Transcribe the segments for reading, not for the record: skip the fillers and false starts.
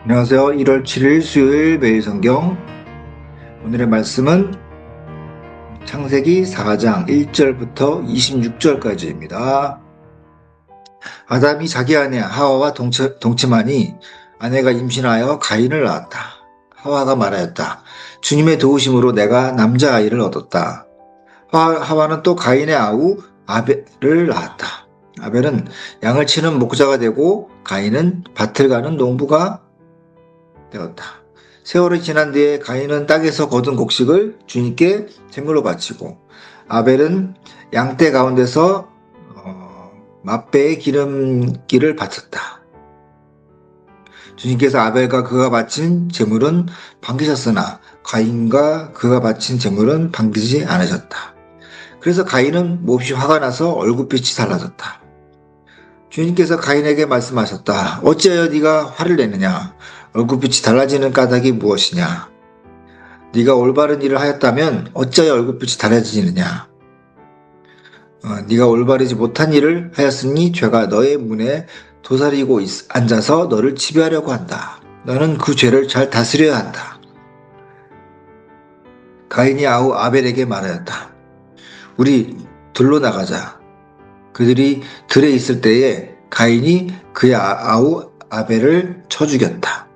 안녕하세요. 1월 7일 수요일 매일 성경. 오늘의 말씀은 창세기 4장 1절부터 26절까지입니다. 아담이 자기 아내 하와와 동침하니 아내가 임신하여 가인을 낳았다. 하와가 말하였다. 주님의 도우심으로 내가 남자아이를 얻었다. 하와는 또 가인의 아우 아벨을 낳았다. 아벨은 양을 치는 목자가 되고 가인은 밭을 가는 농부가 되었다. 세월이 지난 뒤에 가인은 땅에서 거둔 곡식을 주님께 제물로 바치고 아벨은 양떼 가운데서 맛배의 기름기를 바쳤다. 주님께서 아벨과 그가 바친 제물은 반기셨으나 가인과 그가 바친 제물은 반기지 않으셨다. 그래서 가인은 몹시 화가 나서 얼굴빛이 달라졌다. 주님께서 가인에게 말씀하셨다. 어찌하여 네가 화를 내느냐? 얼굴빛이 달라지는 까닭이 무엇이냐? 네가 올바른 일을 하였다면 어찌하여 얼굴빛이 달라지느냐? 네가 올바르지 못한 일을 하였으니 죄가 너의 문에 도사리고 앉아서 너를 지배하려고 한다. 너는 그 죄를 잘 다스려야 한다. 가인이 아우 아벨에게 말하였다. 우리 들로 나가자. 그들이 들에 있을 때에 가인이 그의 아우 아벨을 쳐 죽였다.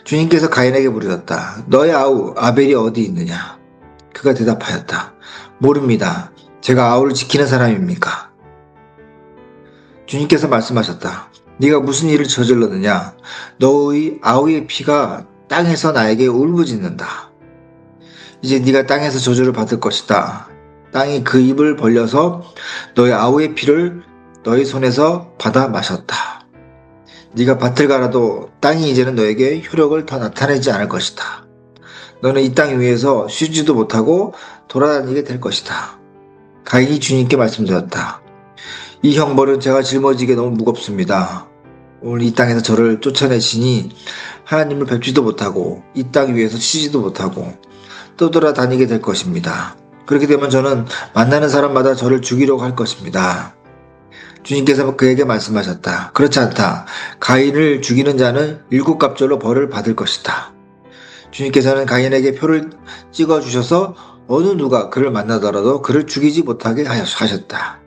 주님께서 가인에게 물으셨다. 너의 아우 아벨이 어디 있느냐? 그가 대답하였다. 모릅니다. 제가 아우를 지키는 사람입니까? 주님께서 말씀하셨다. 네가 무슨 일을 저질렀느냐? 너의 아우의 피가 땅에서 나에게 울부짖는다. 이제 네가 땅에서 저주를 받을 것이다. 땅이 그 입을 벌려서 너의 아우의 피를 너의 손에서 받아 마셨다. 네가 밭을 갈아도 땅이 이제는 너에게 효력을 더 나타내지 않을 것이다. 너는 이 땅 위에서 쉬지도 못하고 돌아다니게 될 것이다. 가인이 주님께 말씀드렸다. 이 형벌은 제가 짊어지기에 너무 무겁습니다. 오늘 이 땅에서 저를 쫓아내시니 하나님을 뵙지도 못하고 이 땅 위에서 쉬지도 못하고 떠돌아다니게 될 것입니다. 그렇게 되면 저는 만나는 사람마다 저를 죽이려고 할 것입니다. 주님께서 그에게 말씀하셨다. 그렇지 않다. 가인을 죽이는 자는 7갑절로 벌을 받을 것이다. 주님께서는 가인에게 표를 찍어주셔서 어느 누가 그를 만나더라도 그를 죽이지 못하게 하셨다.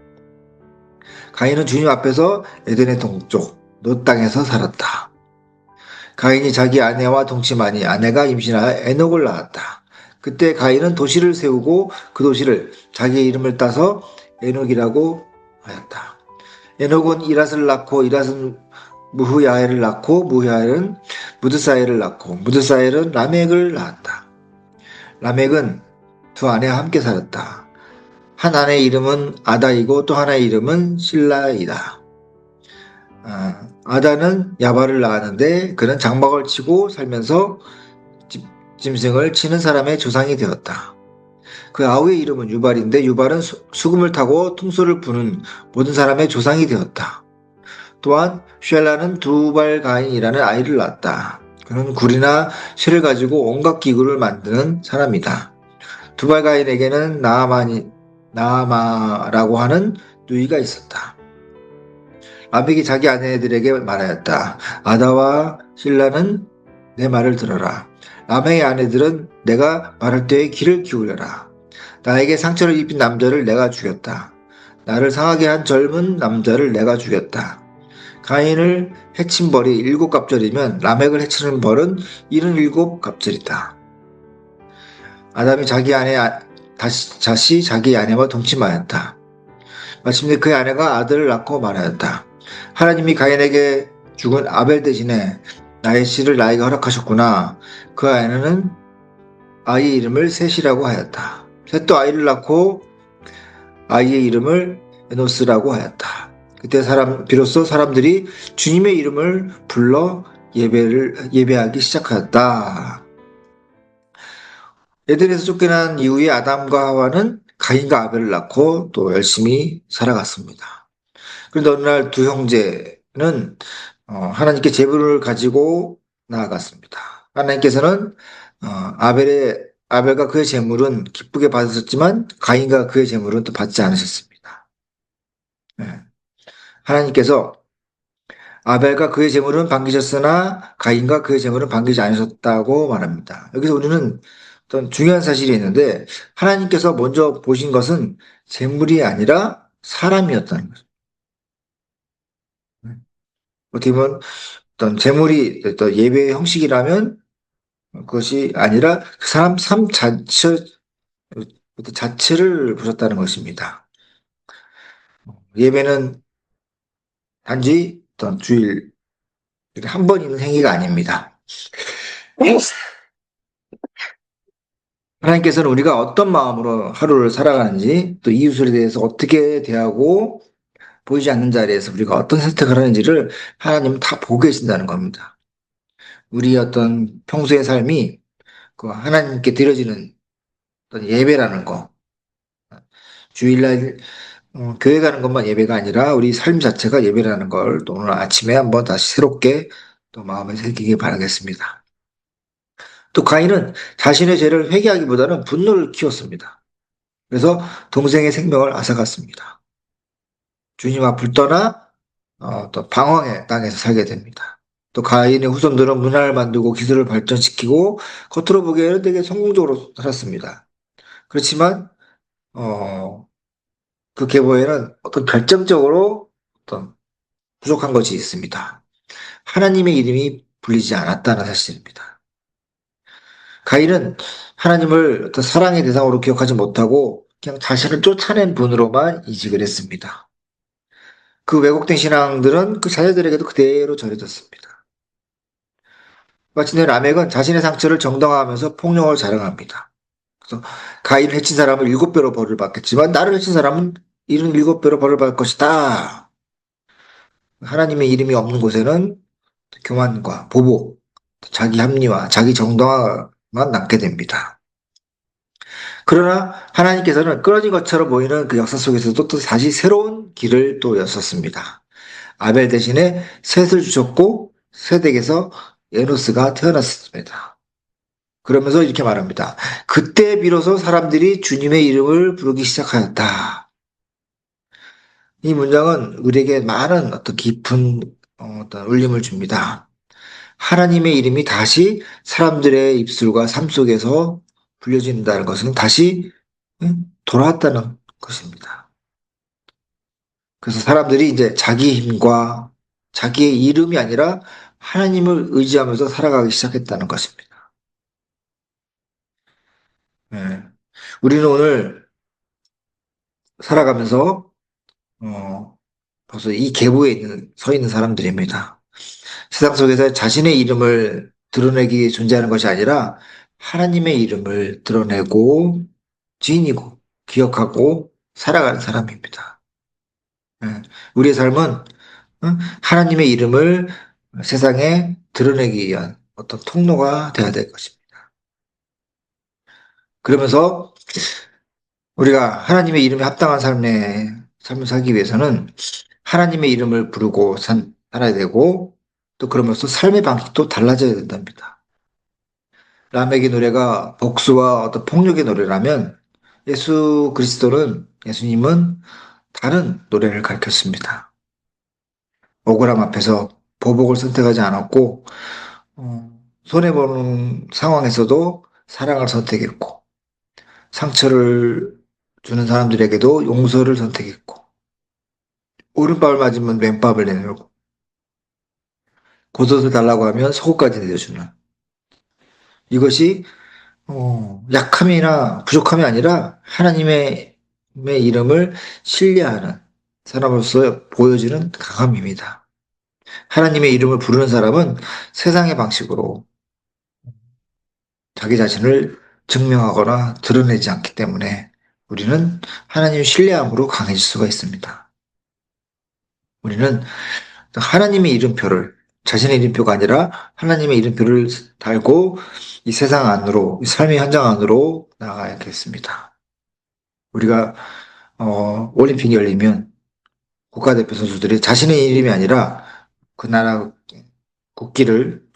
가인은 주님 앞에서 에덴의 동쪽 노 땅에서 살았다. 가인이 자기 아내와 동침하니 아내가 임신하여 에녹을 낳았다. 그때 가인은 도시를 세우고 그 도시를 자기의 이름을 따서 에녹이라고 하였다. 에녹은 이랏을 낳고 이랏은 무후야엘을 낳고 무후야엘은 무드사엘을 낳고 무드사엘은 라멕을 낳았다. 라멕은 두 아내와 함께 살았다. 한 아내의 이름은 아다이고 또 하나의 이름은 실라이다. 아다는 야발을 낳았는데 그는 장막을 치고 살면서 짐승을 치는 사람의 조상이 되었다. 그 아우의 이름은 유발인데 유발은 수금을 타고 퉁소를 부는 모든 사람의 조상이 되었다. 또한 쉘라는 두발가인이라는 아이를 낳았다. 그는 굴이나 실을 가지고 온갖 기구를 만드는 사람이다. 두발가인에게는 나아마라고 하는 누이가 있었다. 라멕이 자기 아내들에게 말하였다. 아다와 실라는 내 말을 들어라. 라멕의 아내들은 내가 말할 때에 귀를 기울여라. 나에게 상처를 입힌 남자를 내가 죽였다. 나를 상하게 한 젊은 남자를 내가 죽였다. 가인을 해친 벌이 7갑절이면 라멕을 해치는 벌은 77갑절이다. 아담이 자기 아내 다시 자기 아내와 동침하였다. 마침내 그의 아내가 아들을 낳고 말하였다. 하나님이 가인에게 죽은 아벨 대신에 나의 씨를 나에게 허락하셨구나. 그 아내는 아이의 이름을 셋이라고 하였다. 셋도 아이를 낳고 아이의 이름을 에노스라고 하였다. 그때 비로소 사람들이 주님의 이름을 불러 예배하기 시작하였다. 에덴에서 쫓겨난 이후에 아담과 하와는 가인과 아벨을 낳고 또 열심히 살아갔습니다. 그런데 어느 날 두 형제는 하나님께 제물을 가지고 나아갔습니다. 하나님께서는 아벨과 그의 제물은 기쁘게 받으셨지만 가인과 그의 제물은 또 받지 않으셨습니다. 네. 하나님께서 아벨과 그의 제물은 반기셨으나 가인과 그의 제물은 반기지 않으셨다고 말합니다. 여기서 우리는 어떤 중요한 사실이 있는데 하나님께서 먼저 보신 것은 제물이 아니라 사람이었다는 거죠. 어떻게 보면 어떤 제물이 어떤 예배의 형식이라면 그것이 아니라 그 사람 삶 자체를 보셨다는 것입니다. 예배는 단지 어떤 주일 한 번 있는 행위가 아닙니다. 하나님께서는 우리가 어떤 마음으로 하루를 살아가는지 또 이웃에 대해서 어떻게 대하고 보이지 않는 자리에서 우리가 어떤 선택을 하는지를 하나님은 다 보고 계신다는 겁니다. 우리의 어떤 평소의 삶이 그 하나님께 드려지는 어떤 예배라는 거, 주일날 교회 가는 것만 예배가 아니라 우리 삶 자체가 예배라는 걸 또 오늘 아침에 한번 다시 새롭게 또 마음에 새기길 바라겠습니다. 또 가인은 자신의 죄를 회개하기보다는 분노를 키웠습니다. 그래서 동생의 생명을 앗아갔습니다. 주님 앞을 떠나 또 방황의 땅에서 살게 됩니다. 또 가인의 후손들은 문화를 만들고 기술을 발전시키고 겉으로 보기에는 되게 성공적으로 살았습니다. 그렇지만 어, 그 계보에는 어떤 결정적으로 어떤 부족한 것이 있습니다. 하나님의 이름이 불리지 않았다는 사실입니다. 가인은 하나님을 어떤 사랑의 대상으로 기억하지 못하고 그냥 자신을 쫓아낸 분으로만 이직을 했습니다. 그 왜곡된 신앙들은 그 자녀들에게도 그대로 전해졌습니다. 마침내 라멕은 자신의 상처를 정당화하면서 폭력을 자랑합니다. 그래서 가인을 해친 사람은 7배로 벌을 받겠지만 나를 해친 사람은 77배로 벌을 받을 것이다. 하나님의 이름이 없는 곳에는 교만과 보복, 자기 합리화, 자기 정당화만 남게 됩니다. 그러나 하나님께서는 끊어진 것처럼 보이는 그 역사 속에서도 또 다시 새로운 길을 또 여셨습니다. 아벨 대신에 셋을 주셨고 셋에게서 에노스가 태어났습니다. 그러면서 이렇게 말합니다. 그때 비로소 사람들이 주님의 이름을 부르기 시작하였다. 이 문장은 우리에게 많은 어떤 깊은 어떤 울림을 줍니다. 하나님의 이름이 다시 사람들의 입술과 삶 속에서 불려진다는 것은 다시 돌아왔다는 것입니다. 그래서 사람들이 이제 자기 힘과 자기의 이름이 아니라 하나님을 의지하면서 살아가기 시작했다는 것입니다. 예. 우리는 오늘 살아가면서 벌써 이 계보에 서 있는 사람들입니다. 세상 속에서 자신의 이름을 드러내기 위해 존재하는 것이 아니라 하나님의 이름을 드러내고 지니고 기억하고 살아가는 사람입니다. 예. 우리의 삶은 하나님의 이름을 세상에 드러내기 위한 어떤 통로가 되어야 될 것입니다. 그러면서 우리가 하나님의 이름에 합당한 삶을 살기 위해서는 하나님의 이름을 부르고 살아야 되고 또 그러면서 삶의 방식도 달라져야 된답니다. 라멕의 노래가 복수와 어떤 폭력의 노래라면 예수님은 다른 노래를 가르쳤습니다. 억울함 앞에서 보복을 선택하지 않았고 손해보는 상황에서도 사랑을 선택했고 상처를 주는 사람들에게도 용서를 선택했고 오른밥을 맞으면 왼밥을 내밀고 겉옷을 달라고 하면 속옷까지 내려주는 이것이 약함이나 부족함이 아니라 하나님의 이름을 신뢰하는 사람으로서 보여지는 강함입니다. 하나님의 이름을 부르는 사람은 세상의 방식으로 자기 자신을 증명하거나 드러내지 않기 때문에 우리는 하나님의 신뢰함으로 강해질 수가 있습니다. 우리는 하나님의 이름표를 자신의 이름표가 아니라 하나님의 이름표를 달고 이 세상 안으로, 이 삶의 현장 안으로 나가야겠습니다. 우리가 올림픽이 열리면 국가대표 선수들이 자신의 이름이 아니라 그 나라 국기를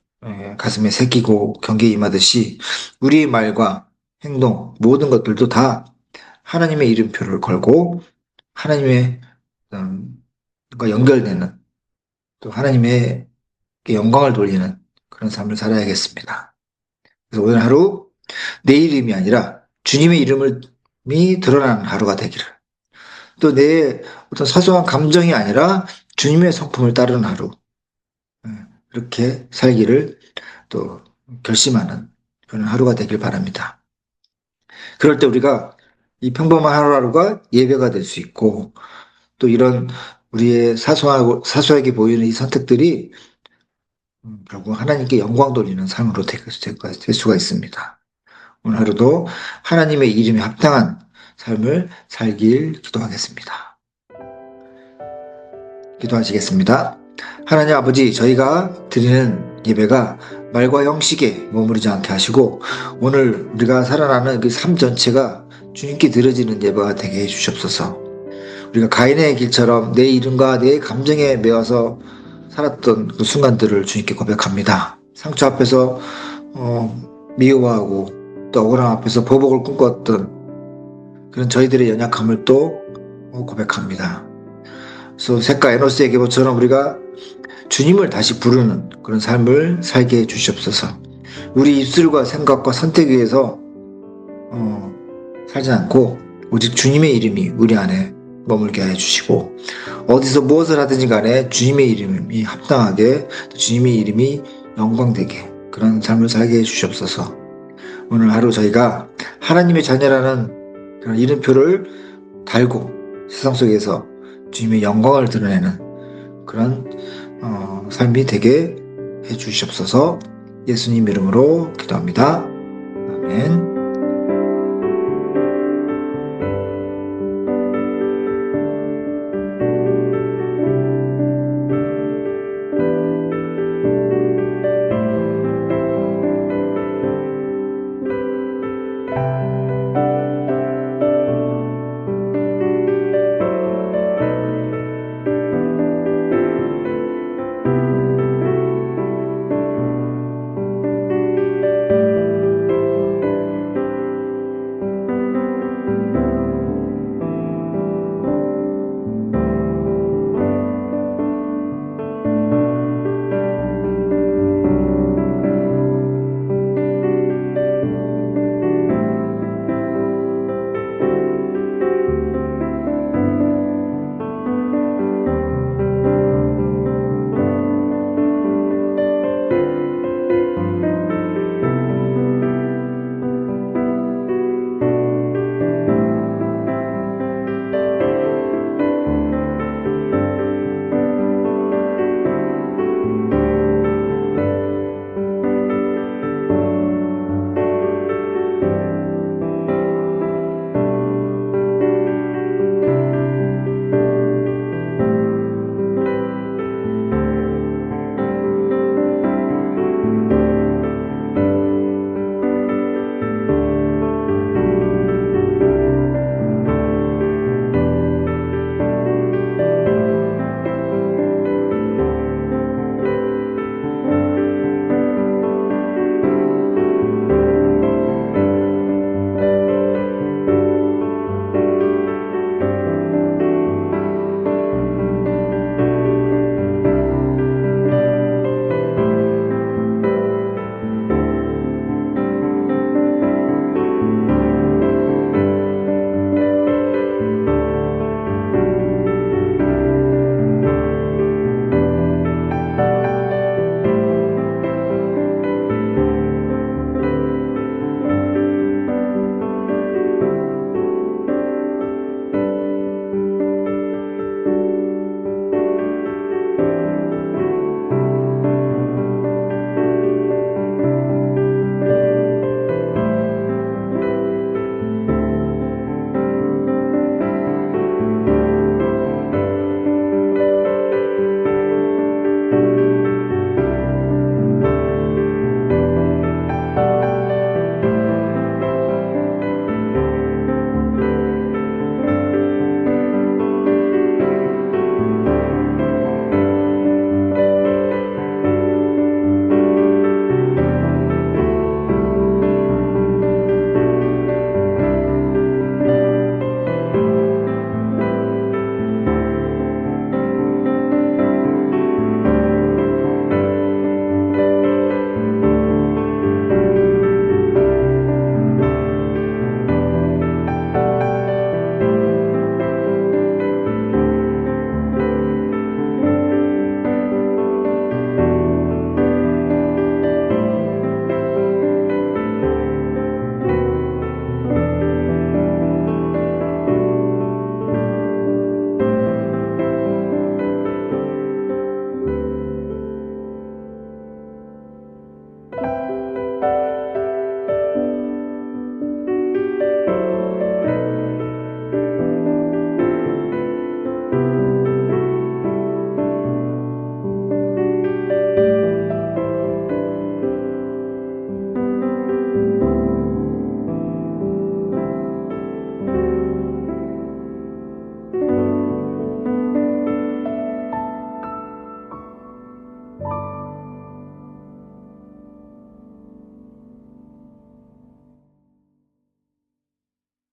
가슴에 새기고 경기에 임하듯이 우리의 말과 행동, 모든 것들도 다 하나님의 이름표를 걸고 하나님의 과 연결되는 또 하나님의 영광을 돌리는 그런 삶을 살아야겠습니다. 그래서 오늘 하루 내 이름이 아니라 주님의 이름이 드러나는 하루가 되기를, 또 내 어떤 사소한 감정이 아니라 주님의 성품을 따르는 하루, 이렇게 살기를 또 결심하는 그런 하루가 되길 바랍니다. 그럴 때 우리가 이 평범한 하루하루가 예배가 될 수 있고, 또 이런 우리의 사소하게 보이는 이 선택들이 결국 하나님께 영광 돌리는 삶으로 될 수가 있습니다. 오늘 하루도 하나님의 이름에 합당한 삶을 살길 기도하겠습니다. 기도하시겠습니다. 하나님 아버지, 저희가 드리는 예배가 말과 형식에 머무르지 않게 하시고, 오늘 우리가 살아나는 그 삶 전체가 주님께 드려지는 예배가 되게 해주시옵소서. 우리가 가인의 길처럼 내 이름과 내 감정에 매어서 살았던 그 순간들을 주님께 고백합니다. 상처 앞에서 미워하고 또 억울함 앞에서 보복을 꿈꿨던 그런 저희들의 연약함을 또 고백합니다. 그래서 셋과 에노스의 계보처럼 우리가 주님을 다시 부르는 그런 삶을 살게 해 주시옵소서. 우리 입술과 생각과 선택 위에서 살지 않고 오직 주님의 이름이 우리 안에 머물게 해 주시고, 어디서 무엇을 하든지 간에 주님의 이름이 합당하게, 주님의 이름이 영광되게 그런 삶을 살게 해 주시옵소서. 오늘 하루 저희가 하나님의 자녀라는 그런 이름표를 달고 세상 속에서 주님의 영광을 드러내는 그런 삶이 되게 해 주시옵소서. 예수님 이름으로 기도합니다. 아멘.